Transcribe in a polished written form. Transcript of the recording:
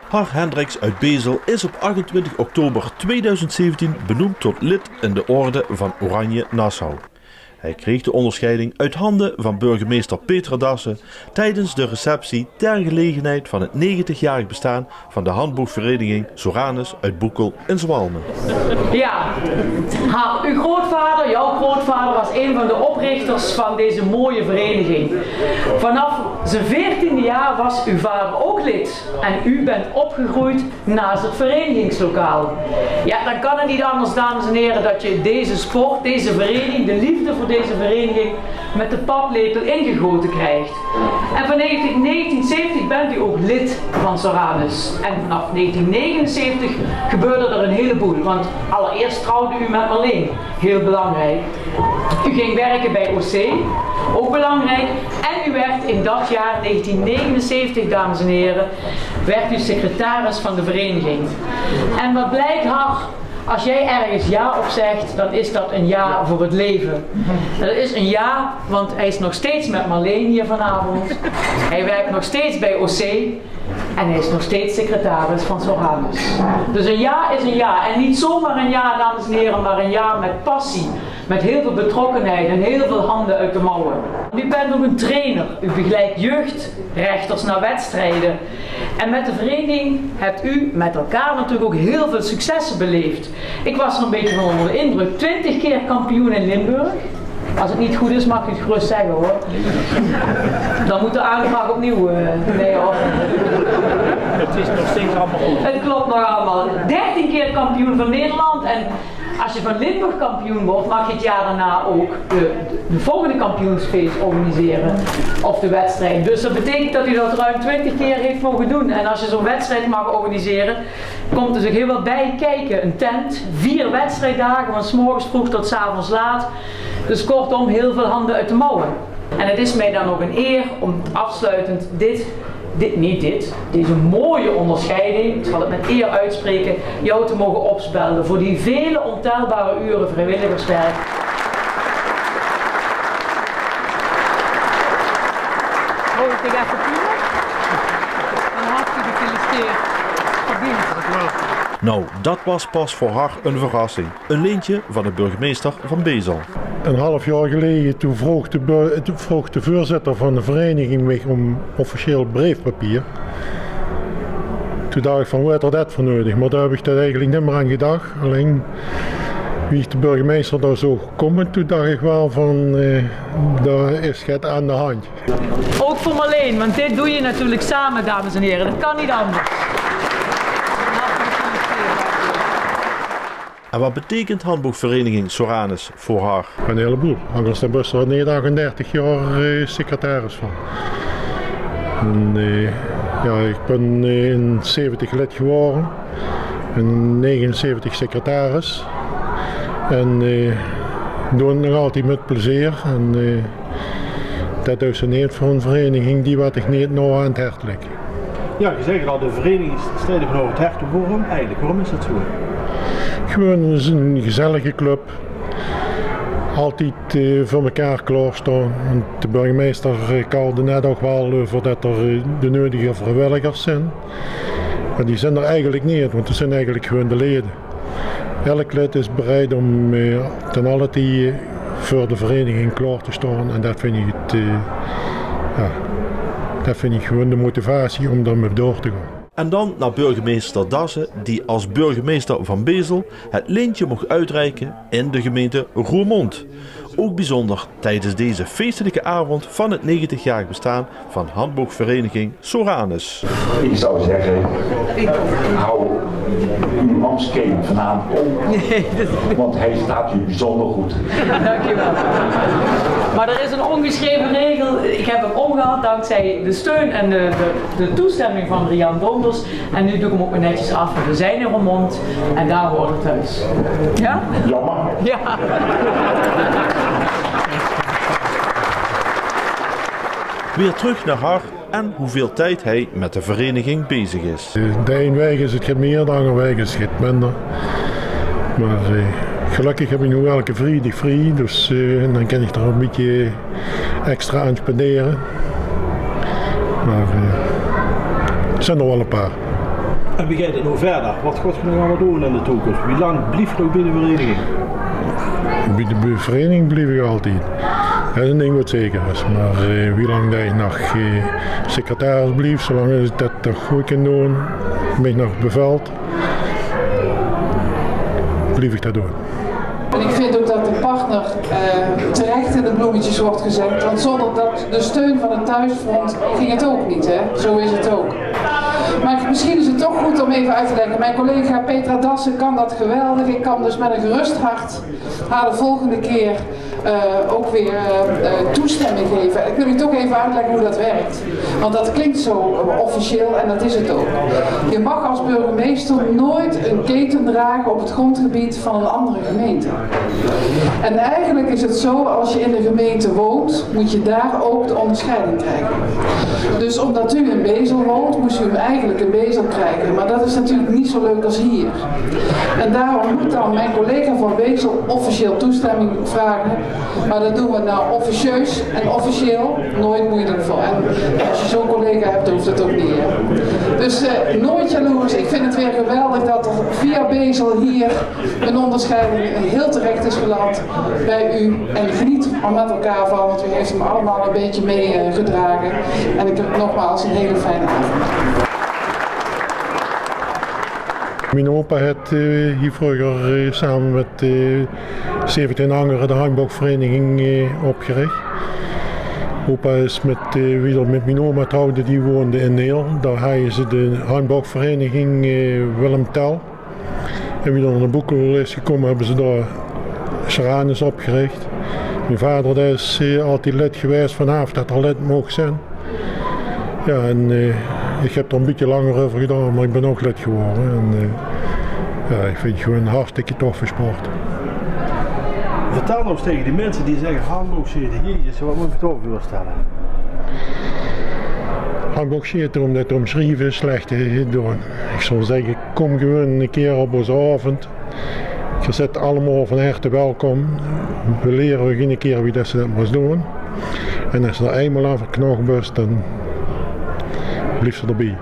Har Hendricks uit Bezel is op 28 oktober 2017 benoemd tot lid in de Orde van Oranje Nassau. Hij kreeg de onderscheiding uit handen van burgemeester Peter Dassen tijdens de receptie ter gelegenheid van het 90-jarig bestaan van de handboogvereniging Soranus uit Boekel in Zwalmen. Ja, uw grootvader, jouw grootvader, was een van de oprichters van deze mooie vereniging. Vanaf zijn 14e jaar was uw vader ook lid en u bent opgegroeid naast het verenigingslokaal. Ja, dan kan het niet anders, dames en heren, dat je deze sport, deze vereniging, de liefde voor deze vereniging met de paplepel ingegoten krijgt. En van 1970 bent u ook lid van Soranus. En vanaf 1979 gebeurde er een heleboel, want allereerst trouwde u met Marleen, heel belangrijk. U ging werken bij OC, ook belangrijk. En u werd in dat jaar 1979, dames en heren, werd u secretaris van de vereniging. En wat blijkt, Har, als jij ergens ja op zegt, dan is dat een ja voor het leven. Dat is een ja, want hij is nog steeds met Marleen hier vanavond. Hij werkt nog steeds bij OC. En hij is nog steeds secretaris van Soranus. Dus een ja is een ja. En niet zomaar een ja, dames en heren, maar een ja met passie. Met heel veel betrokkenheid en heel veel handen uit de mouwen. U bent ook een trainer. U begeleidt jeugdrechters naar wedstrijden. En met de vereniging hebt u met elkaar natuurlijk ook heel veel successen beleefd. Ik was er een beetje van onder de indruk. 20 keer kampioen in Limburg. Als het niet goed is, mag je het gerust zeggen, hoor. Dan moet de aanvraag opnieuw. Nee, hoor. Het is nog steeds allemaal goed. Het klopt nog allemaal. 13 keer kampioen van Nederland. En als je van Limburg kampioen wordt, mag je het jaar daarna ook de volgende kampioensfeest organiseren. Of de wedstrijd. Dus dat betekent dat u dat ruim 20 keer heeft mogen doen. En als je zo'n wedstrijd mag organiseren, komt er zich heel wat bij kijken. Een tent, 4 wedstrijddagen, van 's morgens vroeg tot 's avonds laat. Dus kortom, heel veel handen uit de mouwen. En het is mij dan ook een eer om afsluitend deze mooie onderscheiding, ik zal het met eer uitspreken, jou te mogen opspelden voor die vele ontelbare uren vrijwilligerswerk. Mooi, ik even Pieter. En hartstikke gefeliciteerd. Nou, dat was pas voor haar een verrassing. Een leentje van de burgemeester van Bezel. Een half jaar geleden toen vroeg de voorzitter van de vereniging mij om officieel briefpapier. Toen dacht ik van, wat is dat voor nodig? Maar daar heb ik dat eigenlijk niet meer aan gedacht. Alleen, wie de burgemeester daar zo gekomen, toen dacht ik wel van, daar is het aan de hand. Ook voor Marleen, want dit doe je natuurlijk samen, dames en heren. Dat kan niet anders. En wat betekent handboogvereniging Soranus voor haar? Een heleboel. Anders dan was er 39 jaar secretaris van. En, ja, ik ben in 70 lid geworden. In 79 secretaris. En doe het nog altijd met plezier. En dat is niet voor een vereniging die wat ik niet nou aan het hart leg. Ja, je zegt al, de vereniging strijdt voor het hart. Waarom eigenlijk? Waarom is dat zo? Gewoon een gezellige club. Altijd voor elkaar klaarstaan. De burgemeester kalde net ook wel voordat er de nodige vrijwilligers zijn. Maar die zijn er eigenlijk niet, want dat zijn eigenlijk gewoon de leden. Elk lid is bereid om ten alle tijde voor de vereniging klaar te staan. En dat vind ik, dat vind ik gewoon de motivatie om daarmee door te gaan. En dan naar burgemeester Dassen, die als burgemeester van Bezel het lintje mocht uitreiken in de gemeente Roermond. Ook bijzonder tijdens deze feestelijke avond van het 90-jarig bestaan van handboogvereniging Soranus. Ik zou zeggen, hou uw Amsteen vanavond om, want hij staat u bijzonder goed. Dankjewel. Maar er is een ongeschreven regel, ik heb hem omgehad dankzij de steun en de toestemming van Rian Donders. En nu doe ik hem ook weer netjes af, want we zijn in Roermond en daar hoort het thuis. Ja? Jammer. Ja. Weer terug naar haar en hoeveel tijd hij met de vereniging bezig is. De ene week is het meer, de andere week is het minder. Maar gelukkig heb ik nu elke vrijdag vrij, dus dan kan ik er een beetje extra aan spenderen. Maar er zijn er wel een paar. En begint het nou verder? Wat gaat je nog allemaal doen in de toekomst? Wie lang blijf je nog binnen de vereniging? Bij de vereniging blijf ik altijd. Dat is een ding wat zeker is. Maar wie lang dat je nog secretaris blijft, zolang je dat toch goed kan doen, ben ik nog beveld, blijf ik dat doen. En ik vind ook dat de partner terecht in de bloemetjes wordt gezet, want zonder de steun van het thuisfront ging het ook niet, hè? Zo is het ook. Maar misschien is het toch goed om even uit te leggen. Mijn collega Petra Dassen kan dat geweldig. Ik kan dus met een gerust hart haar de volgende keer ook weer toestemming geven. Ik wil u toch even uitleggen hoe dat werkt. Want dat klinkt zo officieel en dat is het ook. Je mag als burgemeester nooit een keten dragen op het grondgebied van een andere gemeente. En eigenlijk is het zo, als je in de gemeente woont, moet je daar ook de onderscheiding krijgen. Dus omdat u in Bezel woont, moest u hem eigenlijk in Bezel krijgen. Maar dat is natuurlijk niet zo leuk als hier. En daarom moet dan mijn collega van Bezel officieel toestemming vragen. Maar dat doen we nou officieus en officieel nooit moeilijk voor. En als je zo'n collega hebt, hoeft het ook niet. Dus nooit jaloers. Ik vind het weer geweldig dat er via Bezel hier een onderscheiding heel terecht is geland bij u. En geniet er met elkaar van, want u heeft hem allemaal een beetje meegedragen. En ik heb nogmaals een hele fijne avond. Mijn opa had hier vroeger samen met 17 anderen de Hangboogvereniging opgericht. Opa is met mijn oma trouwde, die woonde in Neel. Daar hadden ze de Hangboogvereniging Willem Tell. En wie dan naar Boekel is gekomen, hebben ze daar Seranis opgericht. Mijn vader is altijd lid geweest vanaf dat er lid mocht zijn. Ja, en ik heb er een beetje langer over gedaan, maar ik ben ook lid geworden. En, ja, ik vind het gewoon een hartstikke toffe sport. Vertel nog eens tegen die mensen die zeggen handboogschieten, jezus, wat moet ik het over voorstellen? Handboogschieten, omdat het omschreven is, slecht te doen. Ik zou zeggen, kom gewoon een keer op onze avond. Je zit allemaal van harte welkom. We leren geen keer wie dat ze dat moest doen. En als ze er eenmaal aan verknocht bent, dan blijft ze erbij.